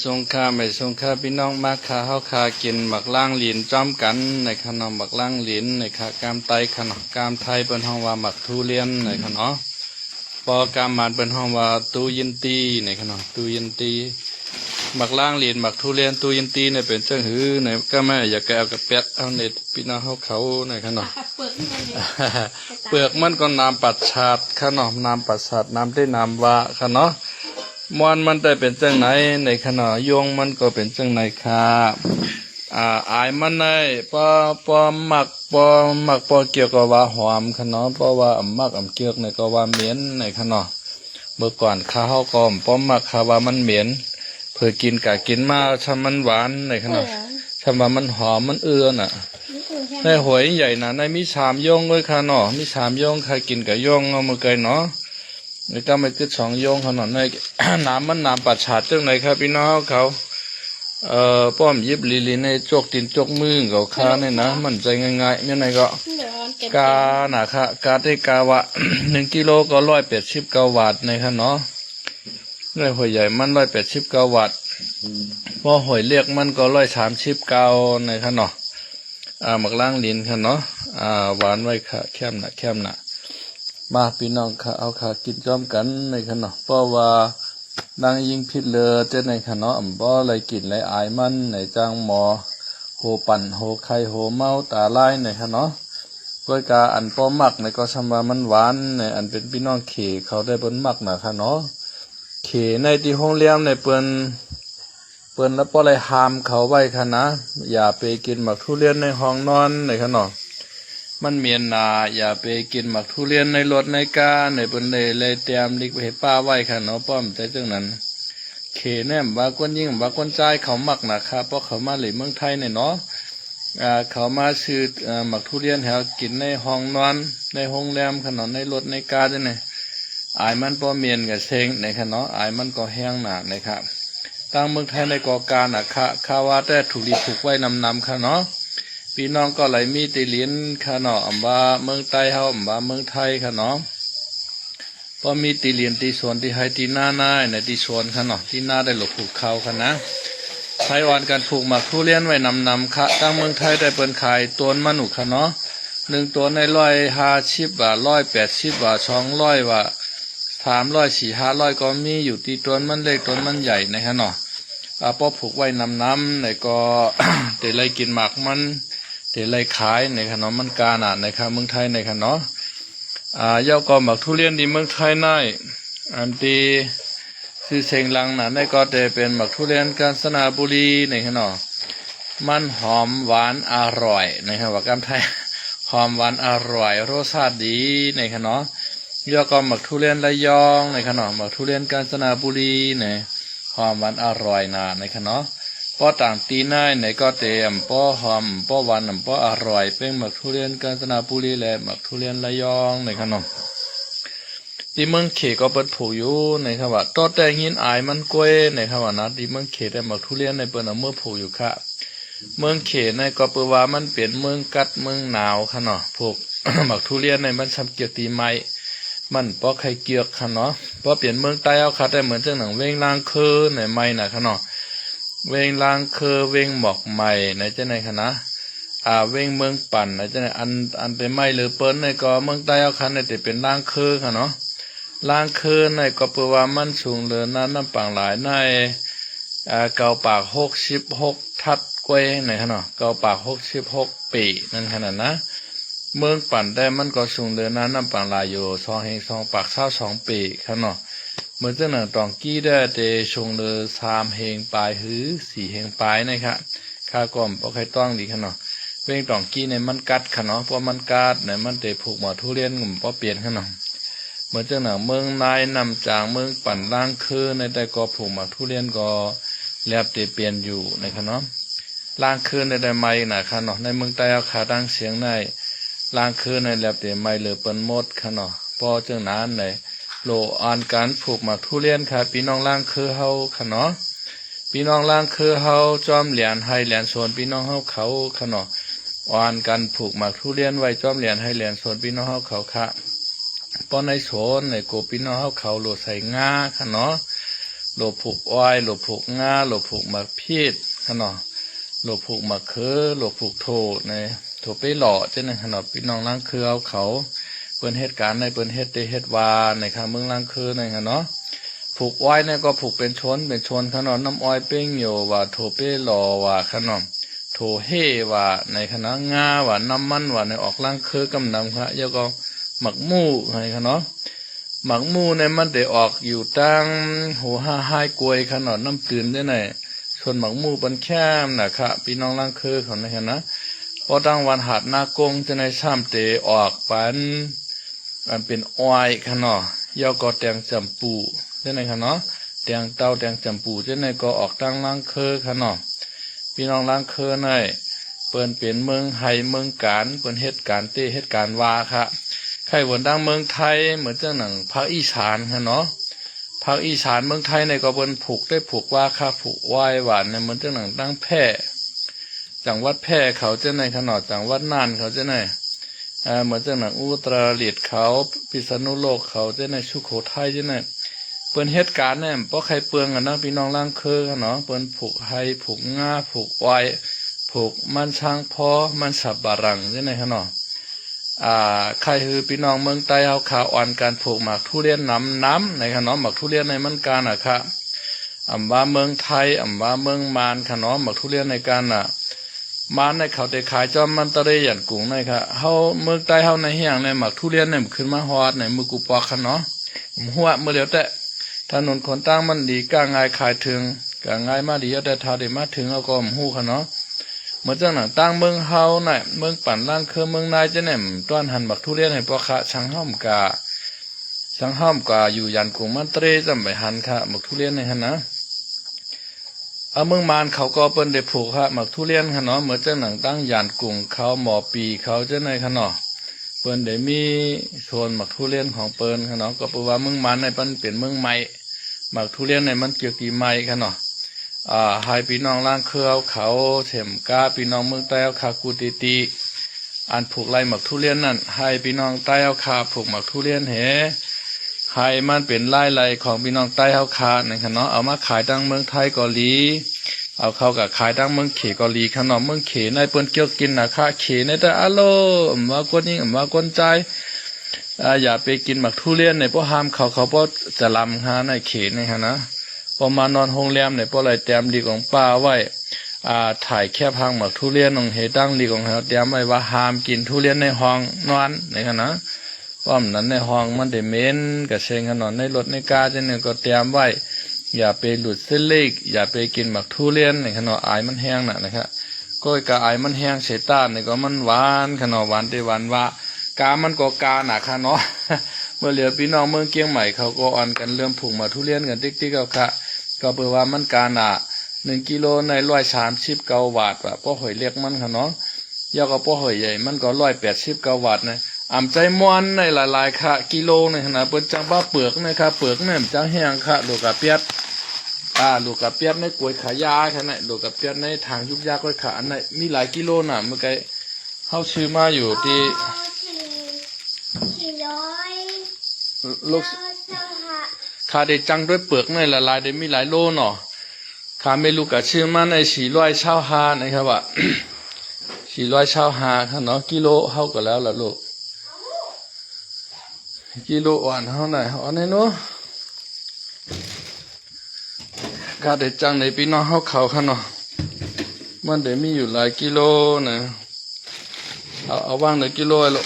สงค่าไม่สงค่าพี่น้องมาค่าเฮาค่ากินหมักล่างหลินจ้อมกันในขนมหมักล่างหลินในค่ากามไตขนมกามไทยเป็นห้องว่าหมักทุเรียนในขนมปอกามมันเป็นห้องว่าตูยินตีในขนมตูยินตีหมักล่างหลินหมักทุเรียนตูยินตีเนี่ยเป็นเจ้าหือในก็แม่อยากแกเอากระเปียดเอาเน็ตพี่น้องเขาในขนม เปลือกมันก็น้ำปัดชาดขนมน้ำปัดชาดน้ำได้น้ำว่าขนมมอนมันได้เป็นจังไหนในขณะยงมันก็เป็นจังไหนค่ะอายมันในปอหมักปอเกี่ยวกับว่าหอมขนมเพราะว่าหมักเกี่ยวในก็ว่าเหม็นในขณะเมื่อก่อนข้าวก็ปอหมักข้าว่ามันเหม็นเพื่อกินกะกินมาชำมันหวานในขณะชำว่ามันหอมมันน่ะในหวยใหญ่นะในมีสามยงด้วยค่ะเนาะมีสามยงใครกินกับยงเอามาเกยเนาะนี่ก็ไม่คือสองโยงขนาดใน น้ำมันน้ำปัดฉาดจังไหนครับพี่น้องเขาป้อมยิบลีในจกตินจกมือเขาค้าเนี่ยนะมันใจง่ายๆเนี่ยไหนก็กาหนาค่ะกาได้กาวะ 1 กิโลก็189 วัตต์ในค่ะเนาะในหอยใหญ่มัน189 วัตต์พอหอยเรียกมันก็139ในค่ะเนาะหมักล่างลิ้นค่ะเนาะหวานไว้ค่ะแคมหนะมาพี่น้องค่ะเอาขากินจ้อมกันในขณะเพราะว่านางยิงพิษเลยเจ้าในขณะบ่อะไรกินไรอายมันในจางหมอโหปั่นโหไข่โหเมาตาลายในขณะก้อยกาอันป้อมักในก็สำว่ามันหวานในอันเป็นพี่น้องเขเขาได้บนมักนะค่ะเนาะเขในที่ห้องเลี้ยงในเปิ้นแล้วป้ออะไรหามเขาไว้ค่ะนะอย่าไปกินหมักทุเรียนในห้องนอนในขณะมันเมียนนาอย่าไปกินหมักทุเรียนในรถในกาในบนเลยเตรียมลิกไปป้าไว้ค่ะเนาะป้อมใจจังนั้นเขแนมบางคนยิ่งบางคนใจเขาหมักนะครับเพราะเขามาหลีเมืองไทยเนี่ยเนาะเขามาซื้อหมักทุเรียนแถวกินในห้องนอนในโรงแรมขนมในรถในกาด้วยเนี่ยอายมันป้อเมียนกับเซงในขนมอายมันก็แห้งหนานะครับตั้งเมืองไทยในก่อการค่ะข้าว่าแต่ถูกไว้นำค่ะเนาะพี่น้องก็ไหลมีตีเลียนค่ะเนาะว่าเมืองใต้เฮาว่าเมืองไทยค่ะเนาะพอมีตีเลียนตีสวนที่ให้ตีหน้าในตีสวนค่ะเนาะที่หน้าได้หลบผูกเขาค่ะนะไทยวันการผูกหมักทุเรียนไว้นำค่ะตั้งเมืองไทยได้เปิ้นขายตัวมันหนุค่ะเนาะ1 ตัวใน150 บาท180 บาท200 บาท300 400 500ก็มีอยู่ที่ตัวมันเล็กตัวมันใหญ่นะคะเนาะพอผูกไว้นำในก็ เดี๋ยวไล่กินหมักมันเดี๋ยวไล่ขายในขนมมันกาหนาในค่ะเมืองไทยในขนมยาวก็หมักทุเรียนดีเมืองไทยในอันที่ซื้อเชียงลังน่ะในก็จะเป็นหมักทุเรียนกาญจนบุรีในขนมมันหอมหวานอร่อยนะครับว่ากำไทย หอมหวานอร่อยรสชาติดีในขนมยาวก็หมักทุเรียนระยองในขนมหมักทุเรียนกาญจนบุรีในหอมหวานอร่อยนะในขนมป้อต่างตีน่ายในก็เต็มป้อหอมป้อหวานป้ออร่อยเป็นหมักทุเรียนกาญจนบุรีและหมักทุเรียนระยองในขนมที่เมืองเขก็เปิดผูอยู่ในคำว่าต้นแต่หินอายมันกล้วยในคำว่านะที่เมืองเขได้หมักทุเรียนในเปิดเอาเมื่อผูอยู่ค่ะเมืองเขในก็เปิดว่ามันเปลี่ยนเมืองกัดเมืองหนาวค่ะเนาะพวก หมักทุเรียนในมันทำเกี่ยวตีไม้มันป้อไข่เกียกค่ะเนาะป้อเปลี่ยนเมืองใต้เอาค่ะได้เหมือนเจ้าหนังเวงลางคือในไม้น่ะค่ะเนาะเวงลางคือเวงหมอกใหม่ในเจ้าในคณะเวงเมืองปั่นในเจ้าในอันเป็นไม้หรือเปิ้นในก็เมืองใต้เอาคันในแต่เป็นลางคือค่ะเนาะลางคือในก็เปว่ามันสูงเหลือน้ำปังหลายในเกาปาก66 ทัดกวยในค่ะเนาะเกาปาก66 ปีนั่นขนาดนะเมืองปั่นได้มันก็สูงเหลือน้ำปังหลายอยู่2 ปาก22 ปีค่ะเนาะเมื่อเจ้าหนังตองกี้ได้เตชงเลย3 เฮงปลายหือ4 เฮงปลายนะครับข้าก่อมปอใครต้องดีขนาดเวงตองกี้ในมันกัดขนาดเพราะมันกัดในมันเตผูกหมอทุเรียนงุ่มปอเปลี่ยนขนาดเมื่อเจ้าหนังเมืองนายนำจากเมืองปั่นล่างคือในแต่ก็ผูกหมอทุเรียนก็แลบเตเปลี่ยนอยู่ในขนาดล่างคือในแต่ไม่หนาขนาดในเมืองใต้เอาขาดังเสียงในล่างคือในแลบเตไม่เหลือเปิ้นหมดขนาดพอเจ้าหน้าในโลอ่านการผูกหมากทุเรียนค่ะพี่น้องล่างคือเฮาค่ะเนาะพี่น้องล่างคือเฮาจอมเหรียญให้เหรียญส่วนพี่น้องเฮาเขาค่ะเนาะอ่านการผูกหมากทุเรียนไว้จอมเหรียญให้เหรียญส่วนพี่น้องเฮาเขาค่ะป้อนในโซนในโกพี่น้องเฮาเขาโลใส่งาค่ะเนาะโ โลผูกอ้อยโลผูกงาโลผูกหมักพีดขนอโลผูกหมักคือโลผูกโถในโถไปหล่อเจ้าในขนอพี่น้องล้างคือเอาเขาเปิ้นเหตุการณ์ในเปิ้นเฮ็ดเตเฮ็ดวาในข้างเมืองล้างคือในขนอผูกอ้อยเนี่ยก็ผูกเป็นชนขนอน้ำอ้อยเป้งอยู่ว่าโถไปหล่อว่าขนอโถเฮว่าในคณะงาว่าน้ำมันว่าในออกล้างคือกำนำครับแล้วก็หมักหมูในขนอหมักหมูในมันได้ออกอยู่ตั้งหัวห้ากวยขนอน้ำตื่นได้ไหนชนหมักหมูปันแคมนะครับพี่น้องล้างคือของในคณะพอตั้งวันหัดนากงจะในซ้ำเตออกปันมันเป็นอ้อยขนอย่อก็แตงจำปูได้ไหนขนอแตงเต้าแตงจำปูจะในก็ออกตั้งล้างคือขนอพี่น้องล้างเคอในเปิ้นเปลี่ยนเมืองไทยเมืองการเปิ้นเฮ็ดการเต้เฮ็ดการวาค่ะใครวนดังเมืองไทยเหมือนเจ้าหนังภาคอีสานค่ะเนาะภาคอีสานเมืองไทยในก็เปิ้นผูกได้ผูกว่าค่ะผูกไหว้หวานในเหมือนเจ้าหนังตั้งแพร่จังหวัดแพร่เขาเจ้าในขนาดจังหวัดน่านเขาเจ้าในเหมือนเจ้าหนังอุตรดิตถ์เขาพิษณุโลกเขาเจ้าในสุโขทัยเจ้าในเปิ้นเฮ็ดการเนี่ยเพราะใครเปลืองกันนะพี่น้องล่างเคอเนาะเปิ้นผูกไฮผูกง่าผูกไว้ผูกมันช้างพอมันสับบารังใช่ไหมครับเนาะใครคือพี่น้องเมืองใต้เอาขาอ่อนการผูกหมากทุเรียนน้ำในขนมหมากทุเรียนในมันการครับว่าเมืองไทยว่าเมืองมานขนมหมากทุเรียนในการมานในเขาได้ขายจอมมันตะเรยันกุ้งในครับเฮาเมืองใต้เฮาในเฮียงในหมากทุเรียนเนี่ยขึ้นมาฮอดในมือกูปอกขนมหัวเมื่อเดียวแต่ถนนคนตั้งมันดีก้างง่ายขายถึงก้างง่ายมาดีแต่ถ้าได้มาถึงเอาก็หูขนมเหมือนจังหนังตั้งเมืองเฮาเนี่ยเมืองปั่นล่างคือเมืองนายจะเนี่ยต้อนหันบักทุเรียนให้พ่อค้าช่างห้อมกาอยู่ยันกรุงมันเตรจำไปหันค่ะบักทุเรียนในหันนะเมืองมานเขาก็เปิ้นได้ผูกค่ะบักทุเรียนค่ะเนาะเหมือนจังหนังตั้งยันกรุงเขาหมอปีเขาจะในค่ะเนาะเปิ้นได้มีโซนบักทุเรียนของเปิ้นค่ะเนาะก็แปลว่าเมืองมานในเปิ้นเป็นเมืองใหม่บักทุเรียนในมันเกี่ยวกี่ไม้ค่ะเนาะให้พี่น้องล่างเครือเขาเถมกาพี่น้องเมืองใต้เอาขากูตีอันผูกไล่หมักทุเรียนนั่นให้พี่น้องใต้เอาขาผูกหมักทุเรียนให้มันเป็นไล่ของพี่น้องใต้เอาขาในขณะเอามาขายตั้งเมืองไทยเกาหลีเอาเข้ากับขายตั้งเมืองเขเกาหลีขนมเมืองเขในเปิ้นเกี่ยวกินนะคะเขในแต่อโลว่ากวนยิ่งว่ากวนใจอย่าไปกินหมักทุเรียนในพวกห้ามเขาเพราะจะลำหาในเขในขณะพอมานอนโรงแรมเนี่ยพอไรแต้มลีของป้าไว้ถ่ายแค่พังหมักทุเรียนของเฮตั้งลีของเขาแต้มไว้ว่าห้ามกินทุเรียนในห้องนอนในขณะป้อมนั้นในห้องมันได้เหม็นกับเชงขนอนในรถในกาจะเนี่ยก็แต้มไว้อย่าไปหลุดเส้นเล็กอย่าไปกินหมักทุเรียนในขณะอายมันแห้งนะครับก็กะอายมันแห้งเสต้าเนี่ยก็มันหวานขนมหวานได้หวานว่ากามันก็กาหนักค่ะเนาะเมื่อเหลือพี่น้องเมืองเกียงใหม่เขาก็อ่อนกันเริ่มผูกหมักทุเรียนกันติ๊กเอาค่ะก็เปว่ามันการ1 กิโลใน139 บาทว่ะป้อหอยเล็กมันค่ะเนาะยาวกับป้อหอยใหญ่มันก็189 บาทนะใจม้วนในหลายๆค่ะกิโลในขนาดเปิ้นจังบ้าเปลือกนะครับเปลือกเนี่ยจังแห้งค่ะลูกกะเปียดลูกกะเปียดในกล้วยขายาค่ะเนี่ยลูกกะเปียดในทางยุบยากล้วยขาอันไหนมีหลายกิโลน่ะเมื่อกี้เฮาซื้อมาอยู่ที่ลูกขาได้จังด้วยเปลือกในละลายได้มีหลายโลเนาะขาไม่รู้กะชื่อมันใน425นะครับว่า425ค่ะเนาะกิโลเท่ากันแล้วล่ะลูกกิโลอ่อนเท่าไหร่เอาในโน้ขาได้จังในพี่น้องเขาค่ะเนาะมันได้มีอยู่หลายกิโลนะเอาว่างในกิโลไอ้ลูก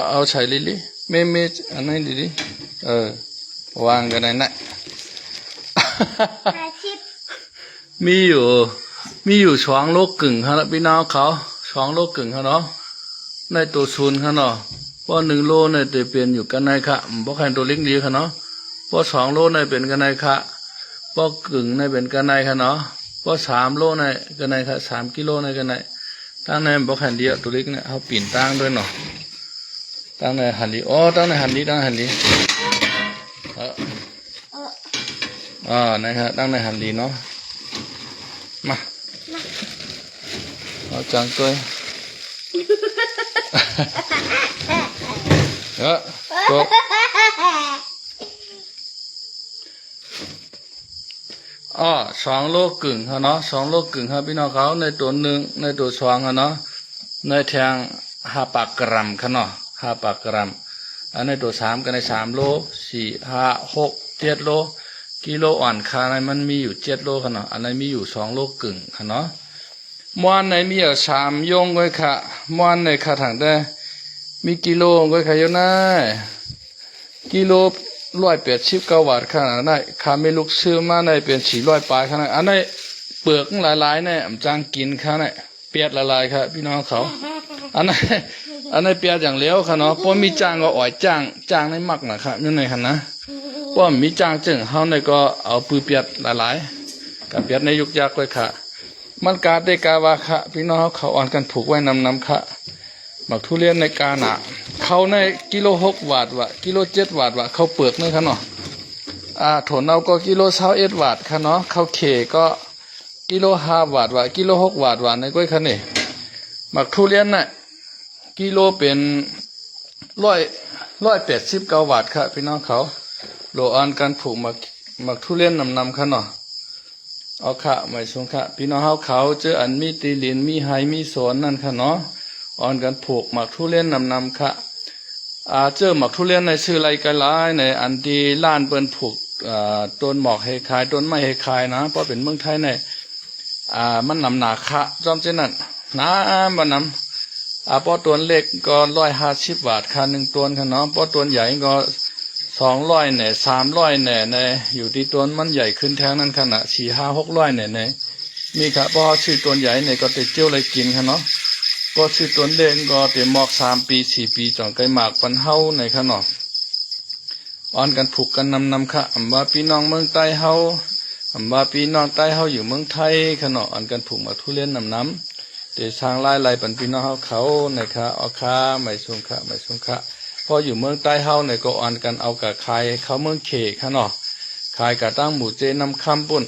เอาใช้ลิเมอันนั้นลิวางกันไหนนะมีอยู่2 โลกึ่งครับพี่น้องเขา2 โลกึ่งครับเนาะในตัวศูนย์ครับเนาะเพราะ1 โลเนี่ยจะเปลี่ยนอยู่กันในค่ะเพราะใครตัวเล็กดีครับเนาะเพราะ2 โลเนี่ยเป็นกันในค่ะเพราะกึ่งในเป็นกันในค่ะเนาะเพราะ3 โลในกันในค่ะ3 กิโลในกันในตั้งในเพราะใครเดียวตัวเล็กเนี่ยเขาปีนตั้งด้วยเนาะตั้งในหันดีตั้งในหันดีนะครับตั้งในหันดีเนาะมาเอาจังตัว ก็2 โลกึ่งฮะเนาะ2 โลกึ่งครับพี่น้องเขาในตัว1ในตัว2ฮะเนาะในแทง5 ปากกรัมค่ะเนาะ5 ปากกรัมอันในตัว3ก็ใน3 โล4 5 6 7 โลกิโลอ่อนค่าในมันมีอยู่7 โลค่ะเนาะอันในมีอยู่2 โลกึ่งค่ะเนาะมวนในมีอยู่3 ยงไว้ค่ะมวนในค่ะถังได้มีกิโลไว้ค่ะอยู่นะกิโล189 บาทค่ะได้ค่าไม่ลูกซื้อมาในเป็น400 ปลายค่ะอันในเปลือกหลายๆเนี่ยจางกินค่ะเนี่ยเปียดละลายค่ะพี่น้องเขาอันในเปียดอย่างเลี้ยวค่ะเนาะพอมีจางก็อ่อยจางในมักนะครับนี่ในค่ะนะพอมีจางจึงเฮาในก็เอาปือเปียดละลายกับเปียดในยุกยักษ์เลยค่ะมันกาได้กาวาค่ะพี่น้องเขาอ่อนกันผูกไว้นำค่ะหมักทุเรียนในกาหนาเขาในกิโล6 บาทวะกิโล7 บาทวะเขาเปลือกนี่ค่ะเนาะถั่วเน่าก็กิโล21 บาทค่ะเนาะเขาเขก็กิโล5 บาทวะกิโล6 บาทวะในก้อยค่ะนี่หมักทุเรียนน่ะกิโลเป็น189 บาทค่ะพี่น้องเขาโลอ่อนกันผูกหมักทุเรียนนำค่ะเนาะเอาค่ะไม่สงค่ะพี่น้องเขาเจออันมีตีลินมีไฮมีสวนนั่นค่ะเนาะอ่อนกันผูกหมักทุเรียนนำค่ะเจอหมักทุเรียนในชื่อไรกันหลายในอันที่ล้านเปิ้นผูกต้นหมอกให้ขายต้นไม้ให้ขายนะเพราะเป็นเมืองไทยในมันนำหนาค่ะจอมเจนั่นนะมันนำพอตัวเล็กก็150 บาทค่ะ1 ตัวค่ะเนาะพอตัวใหญ่ก็200เนี่ย300เนี่ยอยู่ที่ตัวมันใหญ่ขึ้นแทงนั้นขนาด4 5 600เนี่ยมีค่ะพอชื่อตัวใหญ่เนี่ยก็ติดเจียวเลยกินค่ะเนาะก็ชื่อตัวเล็กก็ติดหมอก3 ปี4 ปีจ่องไก่หมากปันเฮาในค่ะเนาะอ่อนกันผูกกันนำค่ะว่าพี่น้องเมืองใต้เฮาว่าพี่น้องใต้เฮาอยู่เมืองไทยค่ะเนาะอ่อนกันผูกมาทุเรียนนำแต่ทางไล่ปันพี่น้องเขานะคะเอาค่ะไม่สงค่ะพออยู่เมืองใต้เฮาเนี่ยก็อ่อนกันเอากับขายเขาเมืองเขค่ะเนาะขายกับตั้งหมู่เจนำคำปุ่น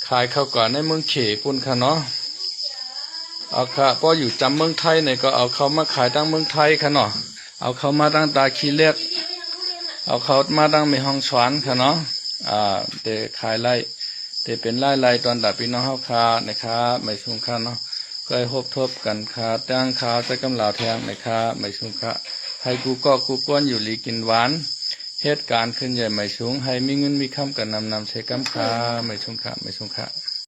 ขายเข้าก่อนในเมืองเขปุ่นค่ะเนาะเอาค่ะพออยู่จำเมืองไทยเนี่ยก็เอาเขามาขายตั้งเมืองไทยค่ะเนาะเอาเขามาตั้งตาขี้เล็กเอาเขามาตั้งมีห้องสวนค่ะเนาะแต่ขายไล่แต่เป็นไล่ตอนดับพี่น้องเฮาค่ะนะครับไม่สงค่ะเนาะเคยทบกันค่ะตั้งข่าวจะกำลาวแทงนะครับไม่สงค่ะให้กูก้อนอยู่ลีกินหวานเหตุการณ์ขึ้นใหญ่ไม่สูงให้มีเงินมีคำกันนำใช้กำค่ะไม่สงค่ะ